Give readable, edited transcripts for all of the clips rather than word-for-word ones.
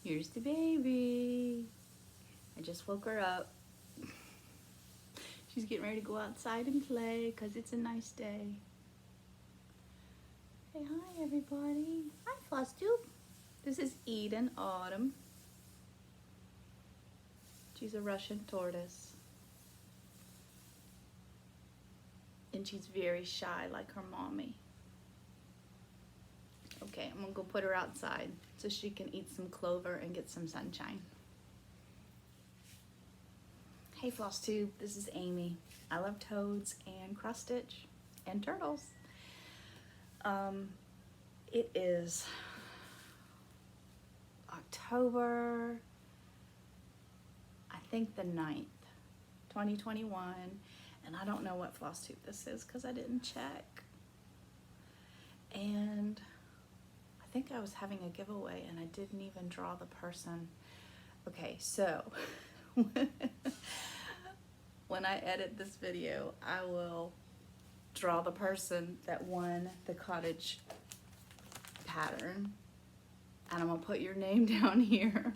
Here's the baby. I just woke her up. She's getting ready to go outside and play because it's a nice day. Say hi, everybody. Hi, Flosstube. This is Eden Autumn. She's a Russian tortoise. And she's very shy like her mommy. Okay, I'm gonna go put her outside so she can eat some clover and get some sunshine. Hey Flosstube, this is Amy. I love toads and cross stitch and turtles. It is October, I think the 9th, 2021, and I don't know what Flosstube this is because I didn't check. And I think I was having a giveaway and I didn't even draw the person. Okay, so when I edit this video, I will draw the person that won the cottage pattern, and I'm gonna put your name down here,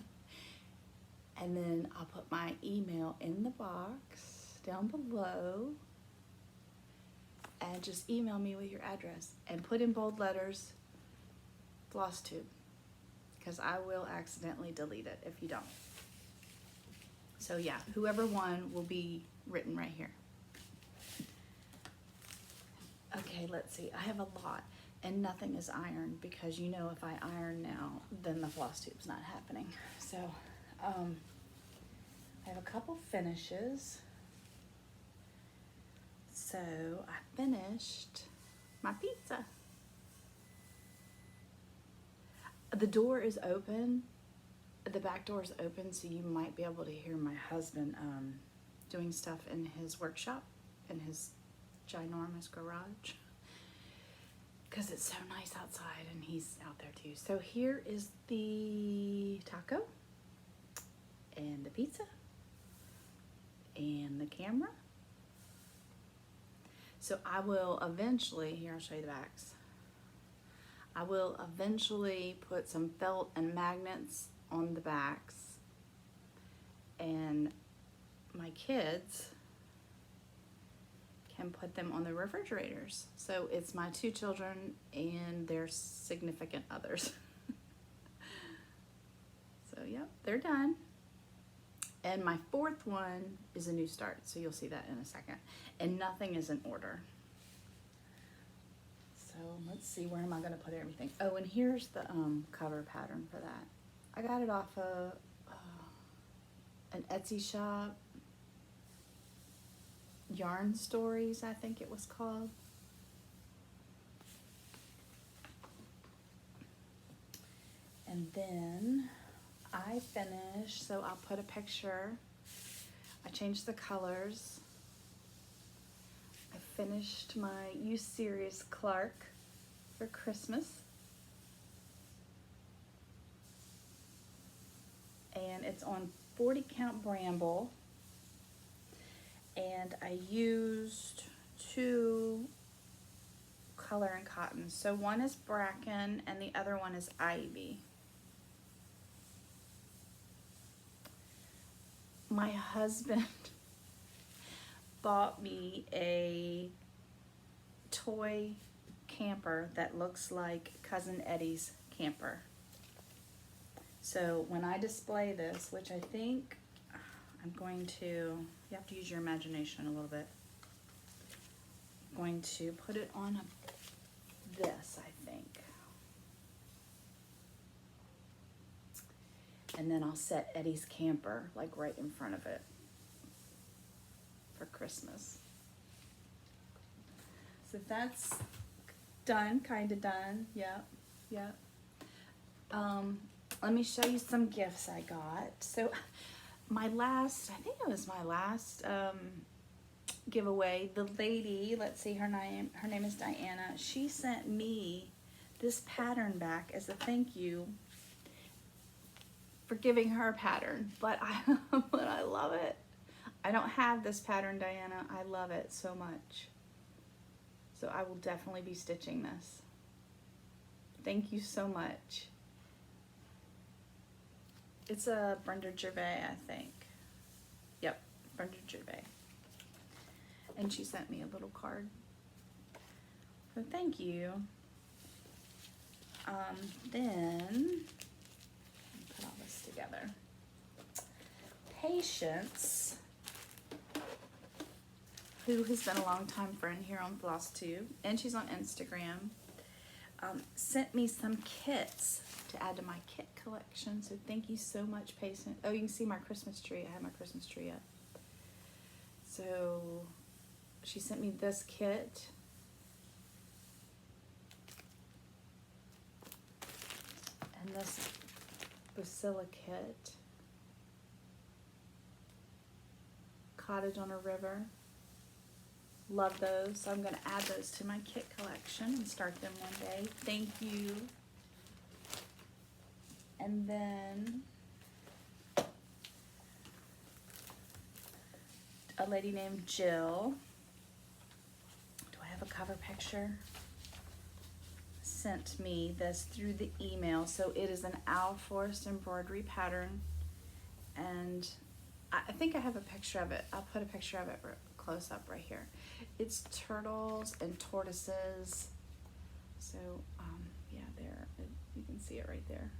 and then I'll put my email in the box down below, and just email me with your address and put in bold letters Flosstube, because I will accidentally delete it if you don't. So yeah, whoever won will be written right here. Okay, let's see. I have a lot, and nothing is ironed because you know if I iron now, then the Flosstube's not happening. So I have a couple finishes. So I finished my pizza. The door is open. The back door is open, so you might be able to hear my husband doing stuff in his workshop, in his ginormous garage, because it's so nice outside and he's out there too. So here is the taco and the pizza and the camera. So I will eventually, here I'll show you the backs, I will eventually put some felt and magnets on the backs, and my kids can put them on the refrigerators. So it's my two children and their significant others. So yep, they're done. And my fourth one is a new start, so you'll see that in a second. And nothing is in order. So let's see, where am I gonna put everything? Oh, and here's the cover pattern for that. I got it off of an Etsy shop. Yarn Stories, I think it was called. And then I finished, so I'll put a picture. I changed the colors. I finished my You Serious Clark for Christmas. And it's on 40 count bramble. And I used 2 color and cotton. So one is bracken and the other one is ivy. My husband bought me a toy camper that looks like Cousin Eddie's camper. So when I display this, which I think I'm going to, you have to use your imagination a little bit. I'm going to put it on this, I think. And then I'll set Eddie's camper like right in front of it for Christmas. So that's done, kind of done. Yep, yep. Let me show you some gifts I got. So my last, I think it was my last giveaway, the lady, let's see, her name is Diana. She sent me this pattern back as a thank you for giving her a pattern, but I love it. I don't have this pattern, Diana. I love it so much. So I will definitely be stitching this. Thank you so much. It's a Brenda Gervais, I think. Yep, Brenda Gervais. And she sent me a little card. So thank you. Then, put all this together. Patience, who has been a long time friend here on Flosstube, and she's on Instagram, sent me some kits to add to my kit collection. So thank you so much, Patience. Oh, you can see my Christmas tree. I have my Christmas tree up. So she sent me this kit. And this Basila kit. Cottage on a River. Love those. So I'm going to add those to my kit collection and start them one day. Thank you. And then a lady named Jill. Do I have a cover picture? Sent me this through the email. So it is an owl forest embroidery pattern. And I think I have a picture of it. I'll put a picture of it close up right here. It's turtles and tortoises. So, yeah, there. You can see it right there.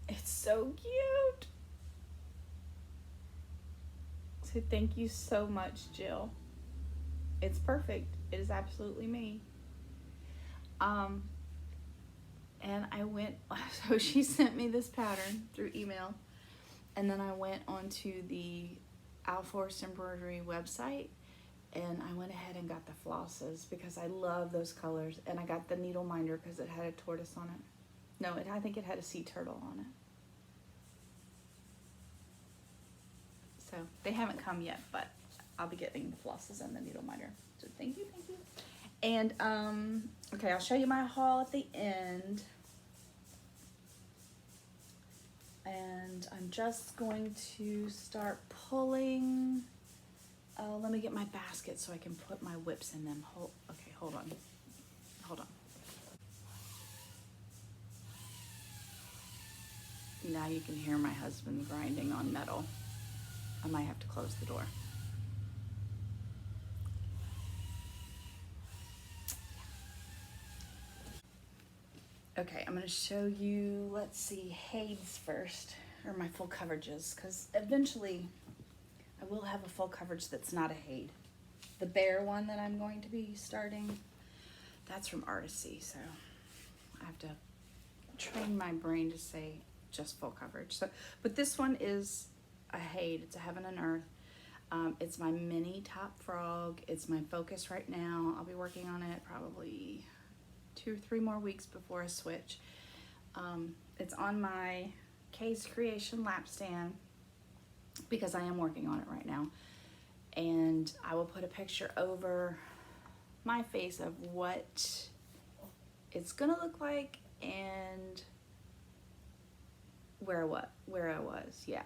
It's so cute. So thank you so much, Jill. It's perfect. It is absolutely me. And I went, so she sent me this pattern through email. And then I went onto the Owl Forest Embroidery website and I went ahead and got the flosses because I love those colors. And I got the needle minder because it had a tortoise on it. No, I think it had a sea turtle on it. So they haven't come yet, but I'll be getting the flosses and the needle minder. So thank you, thank you. And, okay, I'll show you my haul at the end. And I'm just going to start pulling. Let me get my basket so I can put my whips in them. Okay, hold on. Hold on. Now you can hear my husband grinding on metal. I might have to close the door. Okay, I'm gonna show you, let's see, Hades first, or my full coverages, because eventually I will have a full coverage that's not a Hade. The bear one that I'm going to be starting, that's from Artisy, so I have to train my brain to say just full coverage. So, but this one is a Hade, it's a Heaven and Earth. It's my mini top frog. It's my focus right now. I'll be working on it probably 2 or 3 more weeks before I switch. It's on my Kay's Creation lap stand because I am working on it right now. And I will put a picture over my face of what it's gonna look like and where I was, yeah.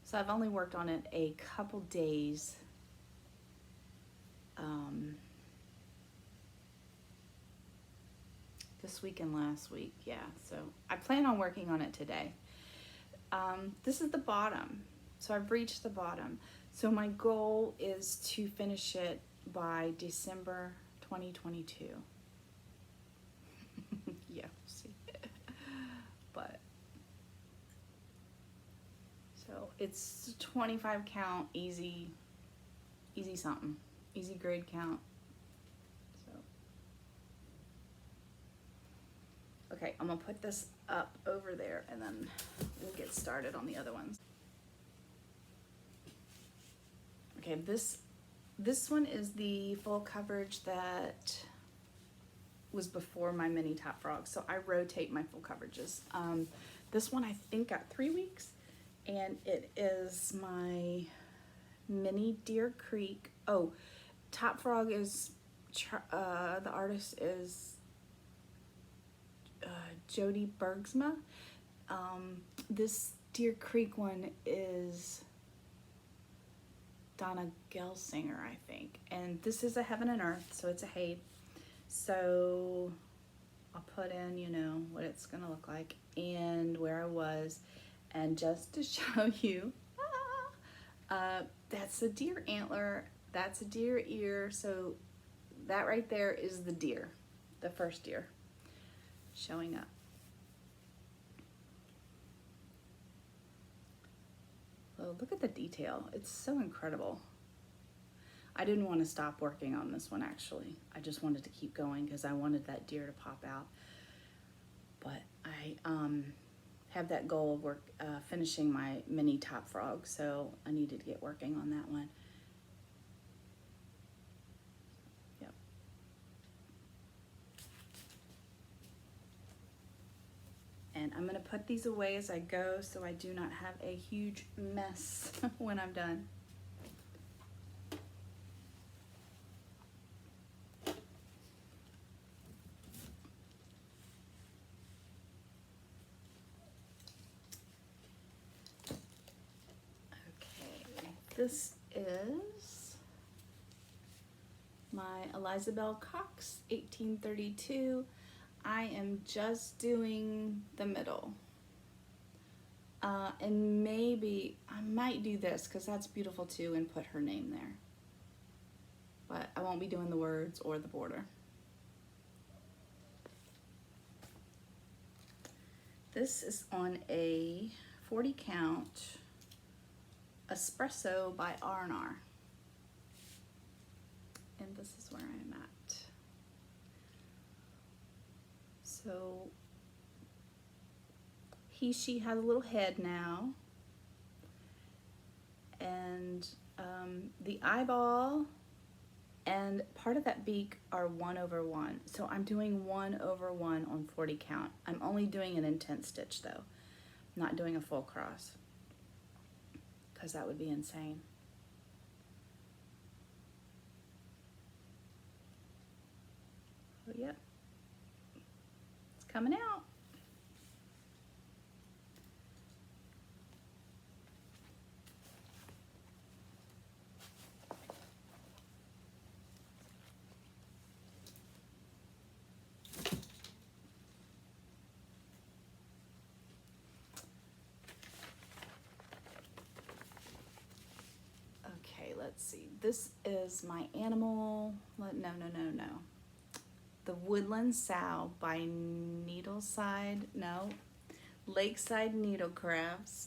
So I've only worked on it a couple days. This week and last week, yeah. So I plan on working on it today. This is the bottom. So I've reached the bottom. So my goal is to finish it by December 2022. Yeah, see. But so it's 25 count, easy something, easy grade count. So okay, I'm gonna put this up over there and then we'll get started on the other ones. Okay, this one is the full coverage that was before my mini top frog. So I rotate my full coverages. This one I think got 3 weeks, and it is my mini Deer Creek. Oh, top frog is the artist is Jody Bergsma. This Deer Creek one is Donna Gelsinger, I think. And this is a Heaven and Earth, so it's a Hade. So I'll put in, you know, what it's gonna look like and where I was. And just to show you, that's a deer antler, that's a deer ear, so that right there is the deer, the first deer showing up. Oh, look at the detail. It's so incredible. I didn't want to stop working on this one actually. I just wanted to keep going because I wanted that deer to pop out. But I have that goal of finishing my mini top frog, so I needed to get working on that one. Yep. And I'm going to put these away as I go so I do not have a huge mess when I'm done. This is my Eliza Bell Cox 1832. I am just doing the middle. And maybe I might do this because that's beautiful too and put her name there. But I won't be doing the words or the border. This is on a 40 count espresso by R&R, and this is where I'm at. So she has a little head now, and the eyeball and part of that beak are 1/1. So I'm doing 1/1 on 40 count. I'm only doing an intent stitch though, not doing a full cross, because that would be insane. Oh, yep, it's coming out. Let's see, this is my animal, no. The Woodland Sow by Lakeside Needlecrafts.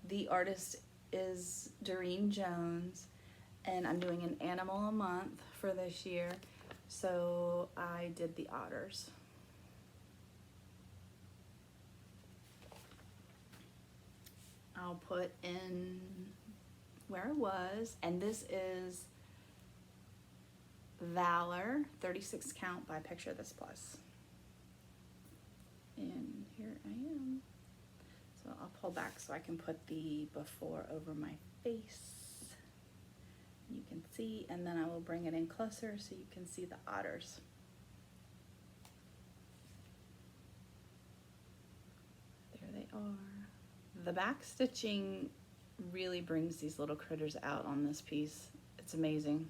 The artist is Doreen Jones, and I'm doing an animal a month for this year, so I did the otters. I'll put in where I was, and this is Valor 36 count by Picture This Plus. And here I am. So I'll pull back so I can put the before over my face. You can see, and then I will bring it in closer so you can see the otters. There they are. The back stitching really brings these little critters out on this piece. It's amazing.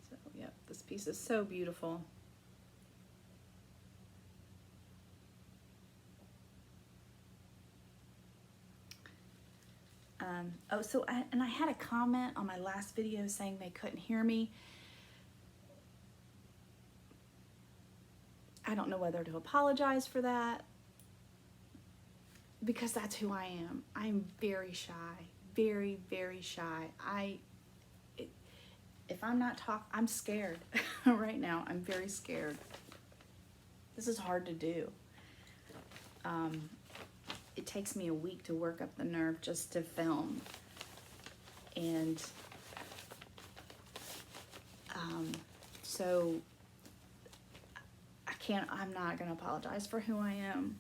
So, yep, this piece is so beautiful. I had a comment on my last video saying they couldn't hear me. I don't know whether to apologize for that, because that's who I am. I'm very shy, very, very shy. If I'm not I'm scared right now. I'm very scared. This is hard to do. It takes me a week to work up the nerve just to film. And so I'm not gonna apologize for who I am.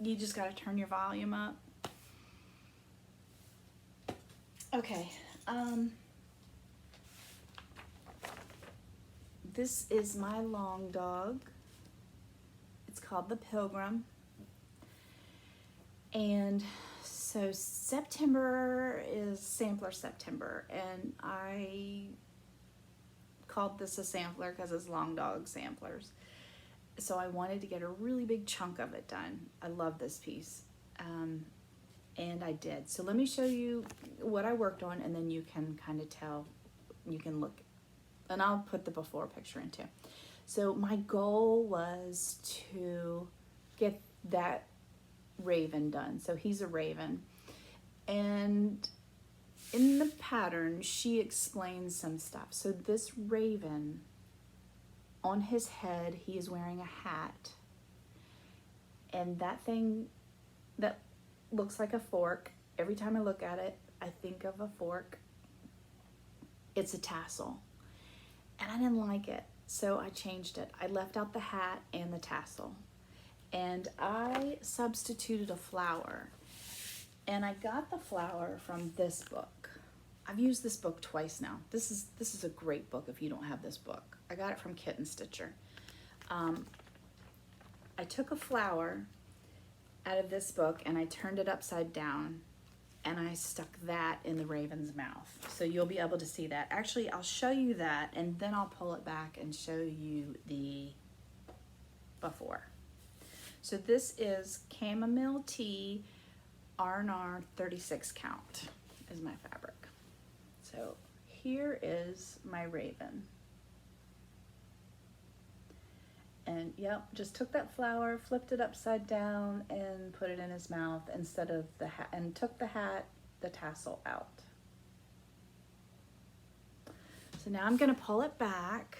You just gotta turn your volume up. Okay, this is my long dog. It's called the Pilgrim. And so September is Sampler September, and I called this a sampler because it's long dog samplers. So I wanted to get a really big chunk of it done. I love this piece. And I did. So let me show you what I worked on, and then you can kind of tell, you can look, and I'll put the before picture in too. So my goal was to get that raven done. So he's a raven. And in the pattern, she explains some stuff. So this raven, on his head, he is wearing a hat. And that thing that looks like a fork, every time I look at it, I think of a fork. It's a tassel. And I didn't like it, so I changed it. I left out the hat and the tassel. And I substituted a flower. And I got the flower from this book. I've used this book twice now. This is a great book if you don't have this book. I got it from Kitten Stitcher. I took a flower out of this book and I turned it upside down and I stuck that in the raven's mouth. So you'll be able to see that. Actually, I'll show you that and then I'll pull it back and show you the before. So this is chamomile tea R&R 36 count is my fabric. So here is my raven. And yep, just took that flower, flipped it upside down and put it in his mouth instead of the hat, and took the hat, the tassel out. So now I'm gonna pull it back.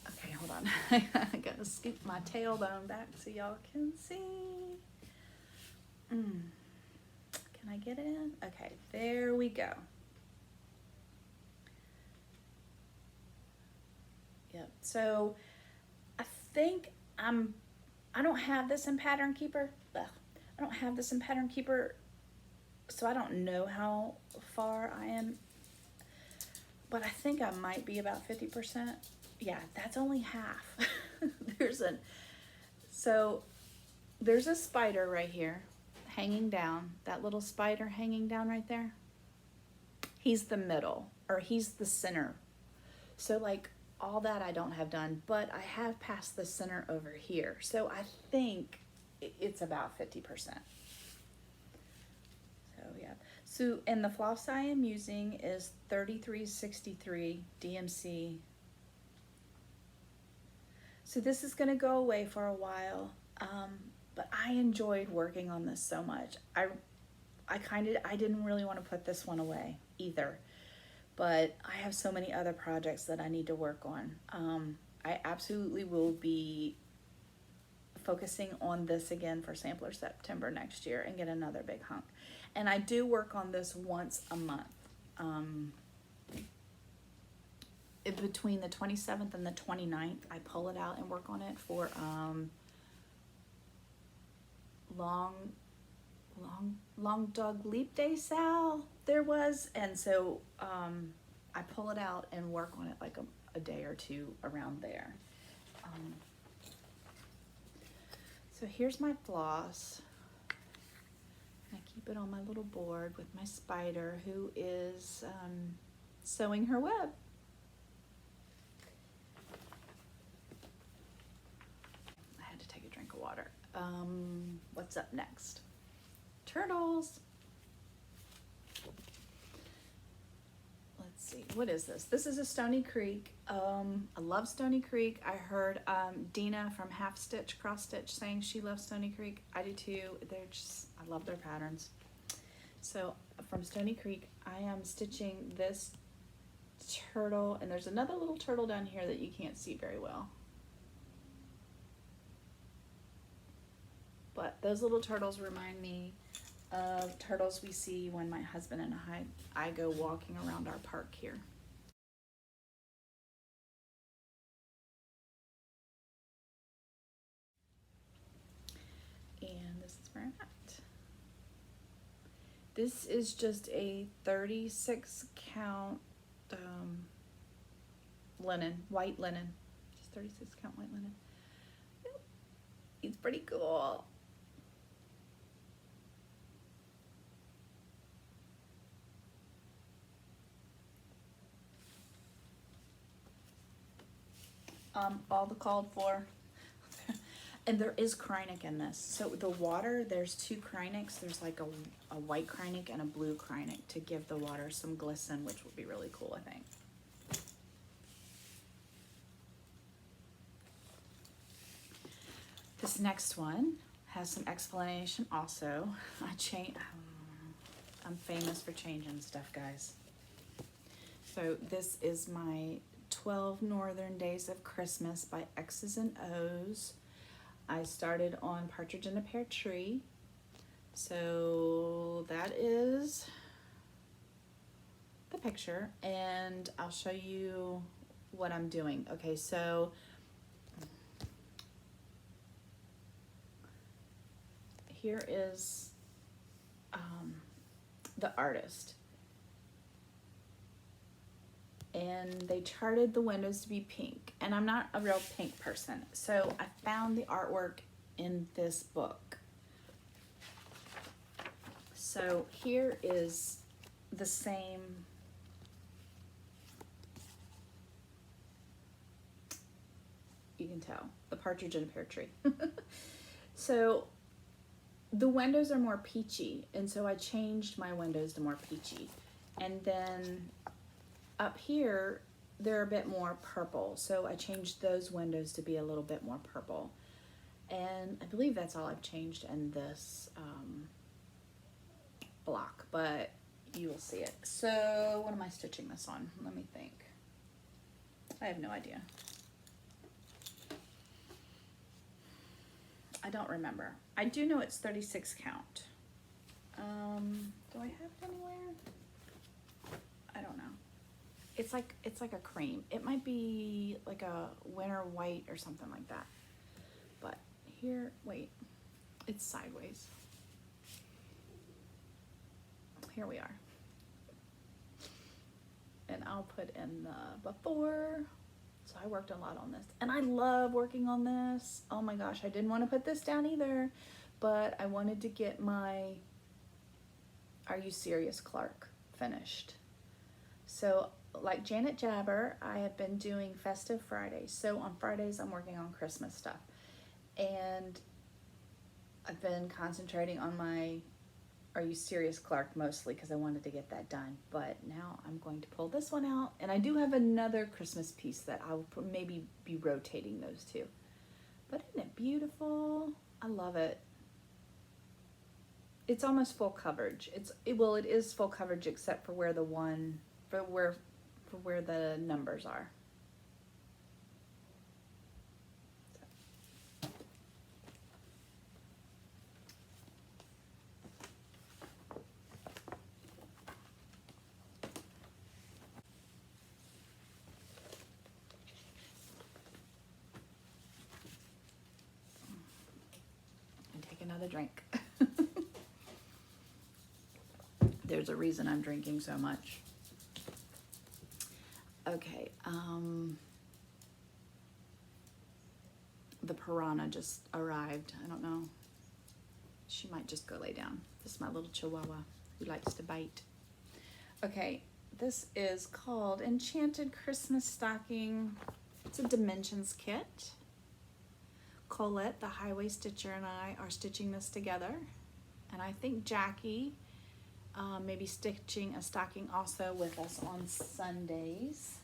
Okay, hold on. I gotta scoop my tailbone back so y'all can see. Can I get it in? Okay, there we go. Yep. So I think I don't have this in Pattern Keeper. Ugh. I don't have this in Pattern Keeper, so I don't know how far I am, but I think I might be about 50%. Yeah, that's only half. there's a spider right here hanging down, that little spider hanging down right there. He's the middle, or he's the center. So like all that I don't have done, but I have passed the center over here. So I think it's about 50%. So yeah. So, and the floss I am using is 3363 DMC. So this is gonna go away for a while, but I enjoyed working on this so much. I didn't really want to put this one away either, but I have so many other projects that I need to work on. I absolutely will be focusing on this again for Sampler September next year and get another big hunk. And I do work on this once a month. Between the 27th and the 29th, I pull it out and work on it for long dog leap day Sal there was, and so I pull it out and work on it like a day or two around there. So here's my floss. I keep it on my little board with my spider who is sewing her web. I had to take a drink of water. What's up next? Turtles. Let's see, what is this? This is a Stony Creek. I love Stony Creek. I heard Dina from Half Stitch Cross Stitch saying she loves Stony Creek. I do too. I love their patterns. So from Stony Creek, I am stitching this turtle, and there's another little turtle down here that you can't see very well. But those little turtles remind me of turtles we see when my husband and I go walking around our park here. And this is where I'm at. This is just a 36 count linen, white linen. Just 36 count white linen. Yep. It's pretty cool. all the called for. And there is Krynic in this. So the water, there's 2 Krynics. There's like a white Krynic and a blue Krynic to give the water some glisten, which would be really cool, I think. This next one has some explanation also. I'm famous for changing stuff, guys. So this is my 12 Northern Days of Christmas by X's and O's. I started on Partridge in a Pear Tree. So that is the picture, and I'll show you what I'm doing. Okay, so here is the artist. And they charted the windows to be pink. And I'm not a real pink person, so I found the artwork in this book. So here is the same. You can tell, the Partridge in a Pear Tree. So the windows are more peachy, and so I changed my windows to more peachy. And then up here, they're a bit more purple, so I changed those windows to be a little bit more purple. And I believe that's all I've changed in this block, but you will see it. So what am I stitching this on? Let me think. I have no idea. I don't remember. I do know it's 36 count. Do I have it anywhere? I don't know. It's like a cream. It might be like a winter white or something like that. But here, wait, it's sideways. Here we are. And I'll put in the before. So I worked a lot on this, and I love working on this. Oh my gosh, I didn't want to put this down either, but I wanted to get my Are You Serious, Clark finished. So like Janet Jabber, I have been doing Festive Fridays. So on Fridays, I'm working on Christmas stuff. And I've been concentrating on my Are You Serious, Clark mostly because I wanted to get that done. But now I'm going to pull this one out. And I do have another Christmas piece that I'll maybe be rotating those two. But isn't it beautiful? I love it. It's almost full coverage. Well, it is full coverage except for where the one, for where the numbers are. And take another drink. There's a reason I'm drinking so much. Okay, the piranha just arrived. I don't know. She might just go lay down. This is my little chihuahua who likes to bite. Okay, this is called Enchanted Christmas Stocking. It's a dimensions kit. Colette, the highway stitcher, and I are stitching this together. And I think Jackie may be stitching a stocking also with us on Sundays.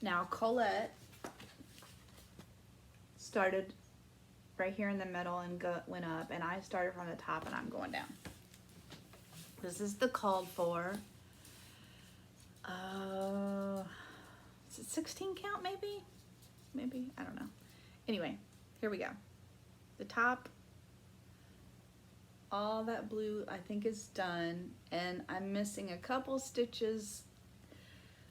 Now Colette started right here in the middle and went up, and I started from the top and I'm going down. This is the called for. Is it 16 count maybe? Maybe, I don't know. Anyway, here we go. The top, all that blue I think is done, and I'm missing a couple stitches.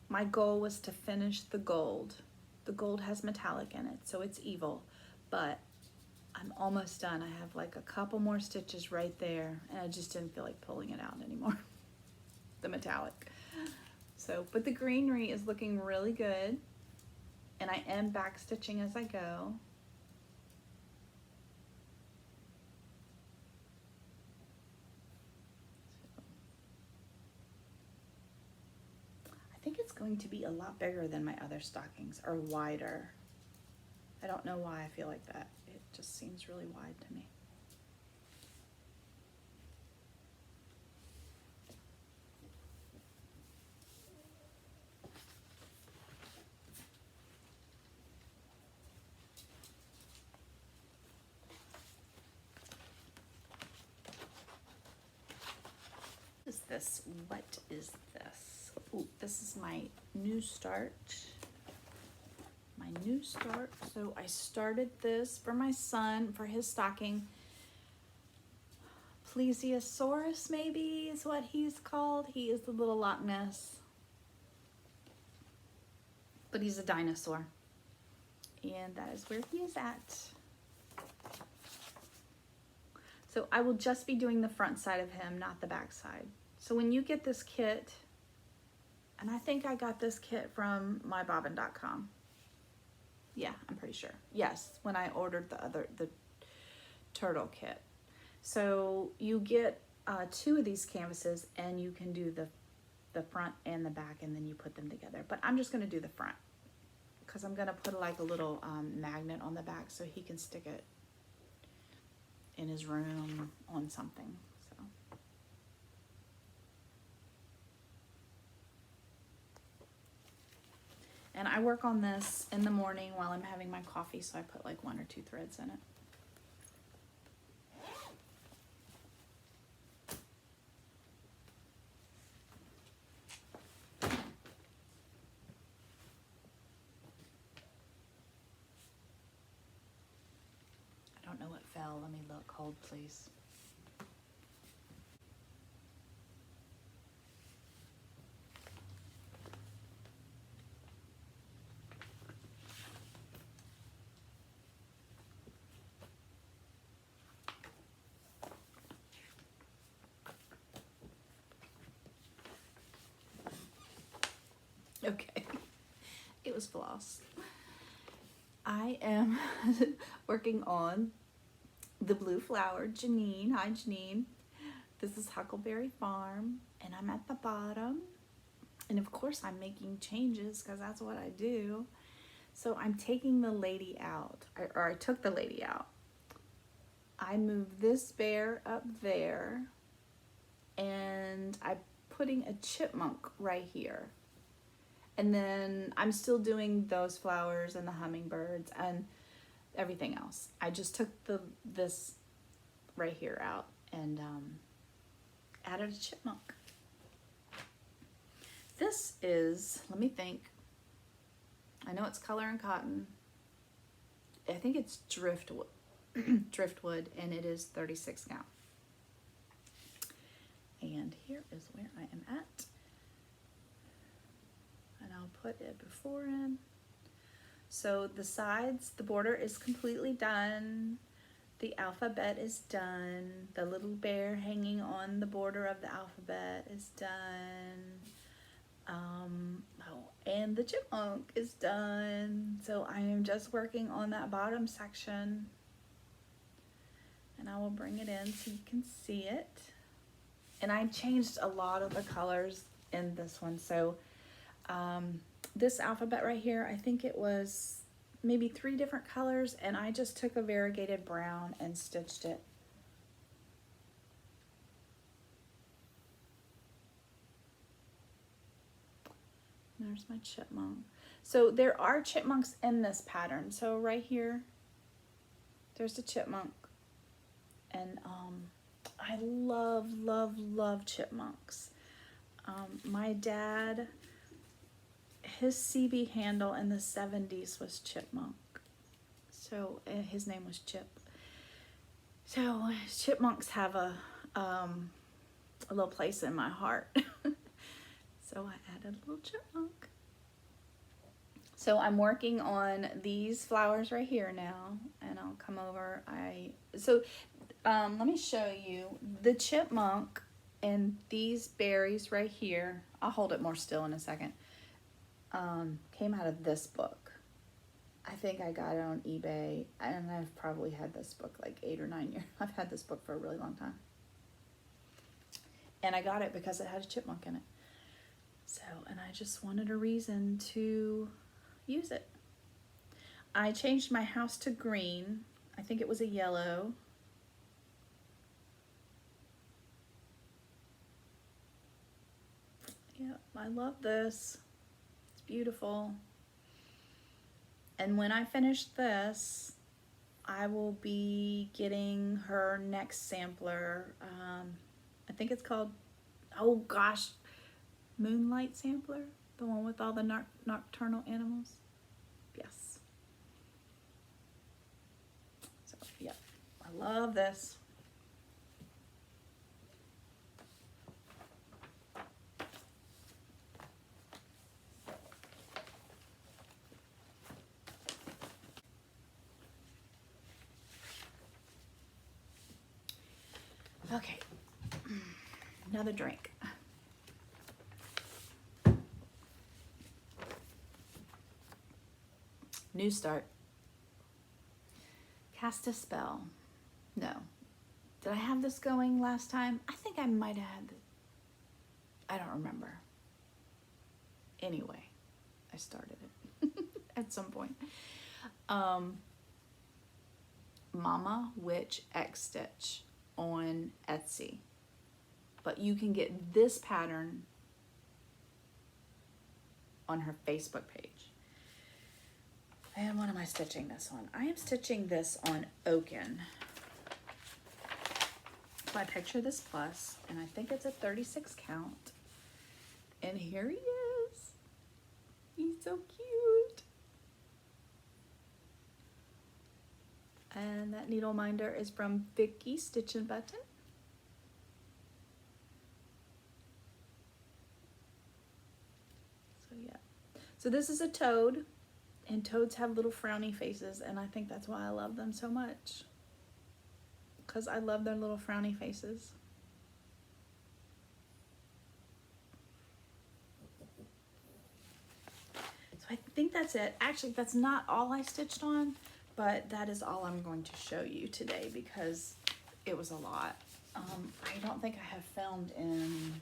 My goal was to finish the gold. The gold has metallic in it, so it's evil, but I'm almost done. I have like a couple more stitches right there, and I just didn't feel like pulling it out anymore. The metallic. So, but the greenery is looking really good, and I am back stitching as I go. I think it's going to be a lot bigger than my other stockings, or wider. I don't know why I feel like that. It just seems really wide to me. What is this? What is this? Ooh, this is my new start. My new start. So I started this for my son for his stocking. Plesiosaurus maybe is what he's called. He is the little Loch Ness. But he's a dinosaur. And that is where he is at. So I will just be doing the front side of him, not the back side. So when you get this kit, and I think I got this kit from mybobbin.com. Yeah, I'm pretty sure. Yes, when I ordered the turtle kit. So you get 2 of these canvases, and you can do the front and the back, and then you put them together. But I'm just going to do the front because I'm going to put like a little magnet on the back so he can stick it in his room on something. So and I work on this in the morning while I'm having my coffee, so I put like 1 or 2 threads in it. I don't know what fell. Let me look. Hold, please. Okay, it was floss. I am working on the blue flower, Janine. Hi, Janine. This is Huckleberry Farm, and I'm at the bottom. And of course, I'm making changes because that's what I do. So I'm taking the lady out, or I took the lady out. I moved this bear up there, and I'm putting a chipmunk right here. And then I'm still doing those flowers and the hummingbirds and everything else. I just took this right here out and added a chipmunk. This is, let me think. I know it's Color and Cotton. I think it's driftwood, driftwood, and it is 36 count. And here is where I am at. And I'll put it before in. So the sides, the border is completely done. The alphabet is done. The little bear hanging on the border of the alphabet is done. And the chipmunk is done. So I am just working on that bottom section. And I will bring it in so you can see it. And I changed a lot of the colors in this one. So this alphabet right here, I think it was maybe 3 different colors, and I just took a variegated brown and stitched it. There's my chipmunk. So there are chipmunks in this pattern. So right here, there's the chipmunk. And I love, love, love chipmunks. My dad, his CB handle in the 70s was Chipmunk. So his name was Chip. So chipmunks have a little place in my heart. So I added a little chipmunk. So I'm working on these flowers right here now, and I'll come over. Let me show you the chipmunk and these berries right here. I'll hold it more still in a second. Came out of this book. I think I got it on eBay, and I've probably had this book like 8 or 9 years. I've had this book for a really long time. And I got it because it had a chipmunk in it. So, and I just wanted a reason to use it. I changed my house to green. I think it was a yellow. Yeah, I love this. It's beautiful. And when I finish this, I will be getting her next sampler. I think it's called, oh gosh, Moonlight Sampler, the one with all the nocturnal animals. Yes. So, yep, I love this. Okay, another drink. New start. Cast a spell. No. Did I have this going last time? I think I might have had this. I don't remember. Anyway, I started it at some point. Mama Witch X Stitch on Etsy. But you can get this pattern on her Facebook page. And what am I stitching this on? I am stitching this on Oaken. So I picture this plus, and I think it's a 36 count. And here he is. He's so cute. And that needle minder is from Vicky Stitch and Button. So yeah. So this is a toad, and toads have little frowny faces, and I think that's why I love them so much. Because I love their little frowny faces. So I think that's it. Actually, that's not all I stitched on, but that is all I'm going to show you today because it was a lot. I don't think I have filmed in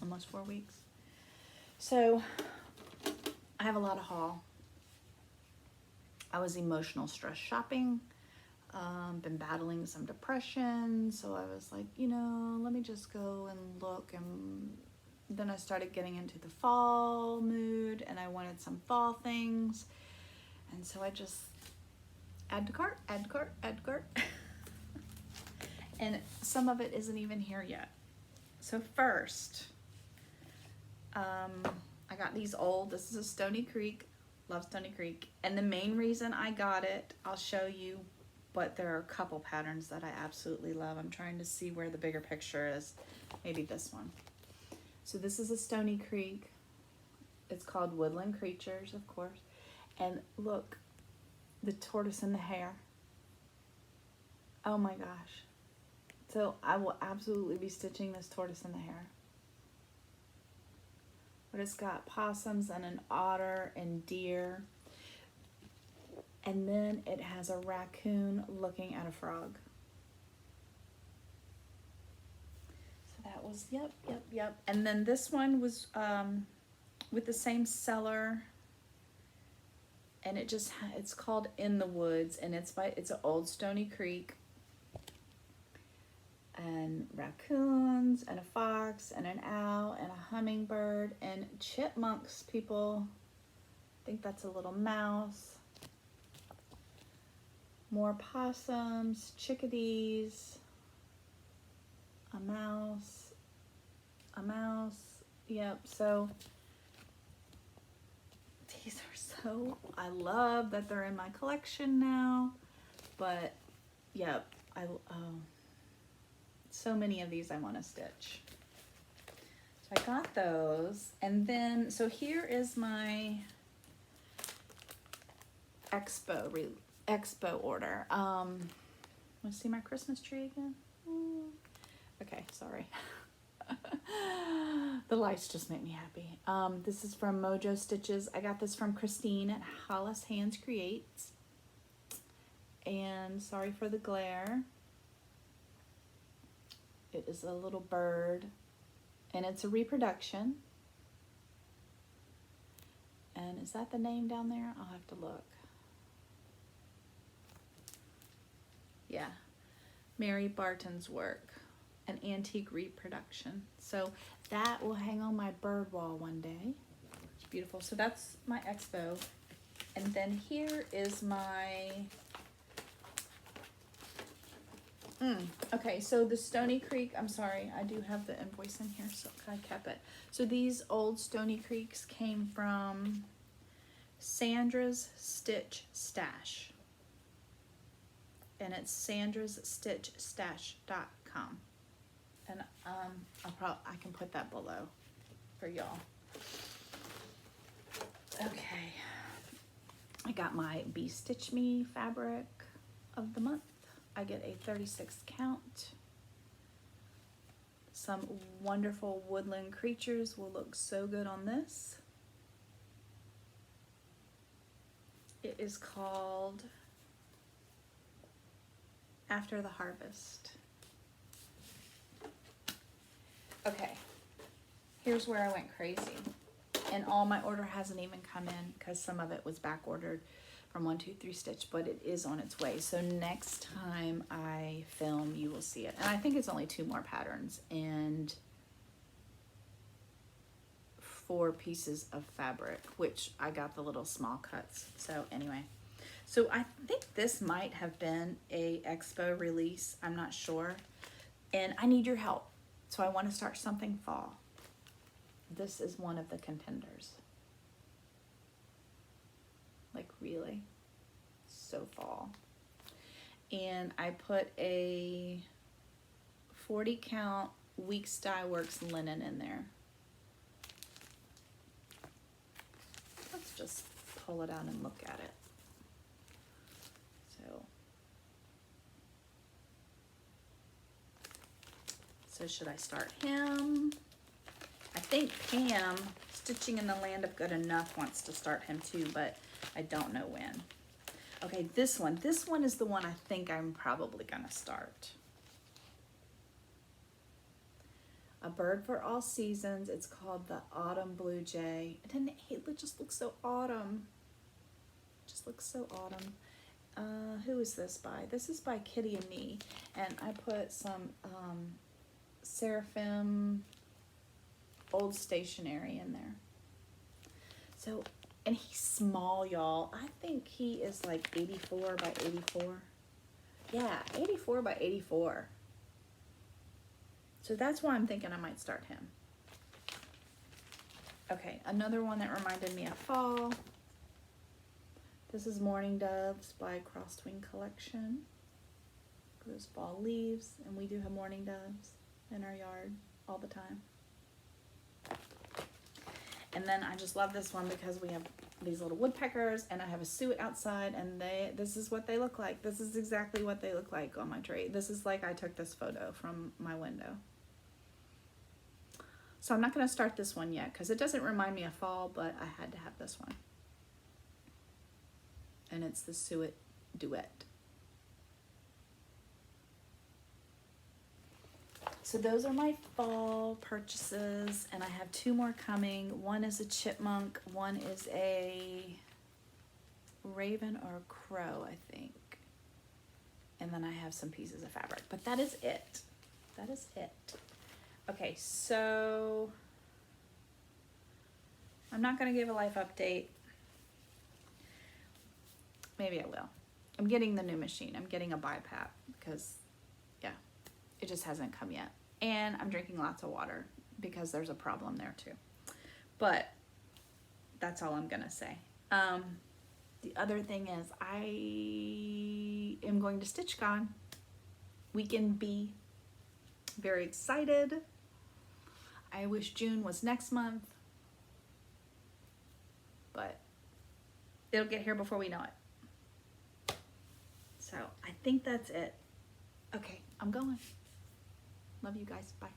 almost 4 weeks. So I have a lot of haul. I was emotional stress shopping, been battling some depression, so I was like, you know, let me just go and look. And then I started getting into the fall mood, and I wanted some fall things, and so I just add to cart, add to cart, add to cart. And some of it isn't even here yet. So first, I got these old, this is a Stony Creek. Love Stony Creek. And the main reason I got it, I'll show you, but there are a couple patterns that I absolutely love. I'm trying to see where the bigger picture is. Maybe this one. So this is a Stony Creek. It's called Woodland Creatures, of course. And look, the tortoise and the hare. Oh my gosh. So I will absolutely be stitching this tortoise and the hare. But it's got possums and an otter and deer. And then it has a raccoon looking at a frog. So that was, yep. And then this one was with the same seller. And it just, it's called In the Woods. And it's an old Stony Creek. And raccoons, and a fox, and an owl, and a hummingbird, and chipmunks, people. I think that's a little mouse. More possums, chickadees, a mouse, yep, so these are so, I love that they're in my collection now, but yep, so many of these I want to stitch. So I got those, and then, so here is my expo order. Want to see my Christmas tree again? Okay, sorry. The lights just make me happy. This is from Mojo Stitches. I got this from Christine at Hollis Hands Creates. And sorry for the glare. It is a little bird, and it's a reproduction. And is that the name down there? I'll have to look. Yeah, Mary Barton's work, an antique reproduction. So that will hang on my bird wall one day. It's beautiful. So that's my expo. And then here is my, okay, so the Stony Creek, I'm sorry, I do have the invoice in here, so I kept it. So these old Stony Creeks came from Sandra's Stitch Stash. And it's sandrasstitchstash.com. And I can put that below for y'all. Okay. I got my Be Stitch Me fabric of the month. I get a 36 count. Some wonderful woodland creatures will look so good on this. It is called After the Harvest. Okay, here's where I went crazy. And all my order hasn't even come in because some of it was back ordered from 123 Stitch, but it is on its way. So next time I film, you will see it. And I think it's only 2 more patterns and 4 pieces of fabric, which I got the little small cuts. So anyway, so I think this might have been a expo release. I'm not sure. And I need your help. So I want to start something fall. This is one of the contenders. Like really, so fall. And I put a 40 count Weeks Dye Works linen in there. Let's just pull it out and look at it. So should I start him? I think Pam, Stitching in the Land of Good Enough, wants to start him too, but I don't know when. Okay, this one is the one I think I'm probably gonna start. A Bird for All Seasons. It's called the Autumn Blue Jay. And it just looks so autumn. Just looks so autumn. Who is this by? This is by Kitty and Me. And I put some Seraphim old stationery in there. So, and he's small, y'all. I think he is like 84 by 84. Yeah, 84 by 84. So that's why I'm thinking I might start him. Okay, another one that reminded me of fall. This is Morning Doves by Crosstween Collection. Those fall leaves, and we do have morning doves in our yard all the time. And then I just love this one because we have these little woodpeckers, and I have a suet outside, and this is what they look like. This is exactly what they look like on my tree. This is like I took this photo from my window. So I'm not going to start this one yet because it doesn't remind me of fall, but I had to have this one. And it's the Suet Duet. So those are my fall purchases, and I have 2 more coming. One is a chipmunk, one is a raven or a crow, I think. And then I have some pieces of fabric, but that is it. That is it. Okay, so I'm not going to give a life update. Maybe I will. I'm getting the new machine. I'm getting a BiPAP because, yeah, it just hasn't come yet. And I'm drinking lots of water because there's a problem there too. But that's all I'm going to say. The other thing is I am going to StitchCon. Weekend B. Very excited. I wish June was next month. But it'll get here before we know it. So I think that's it. Okay, I'm going. Love you guys. Bye.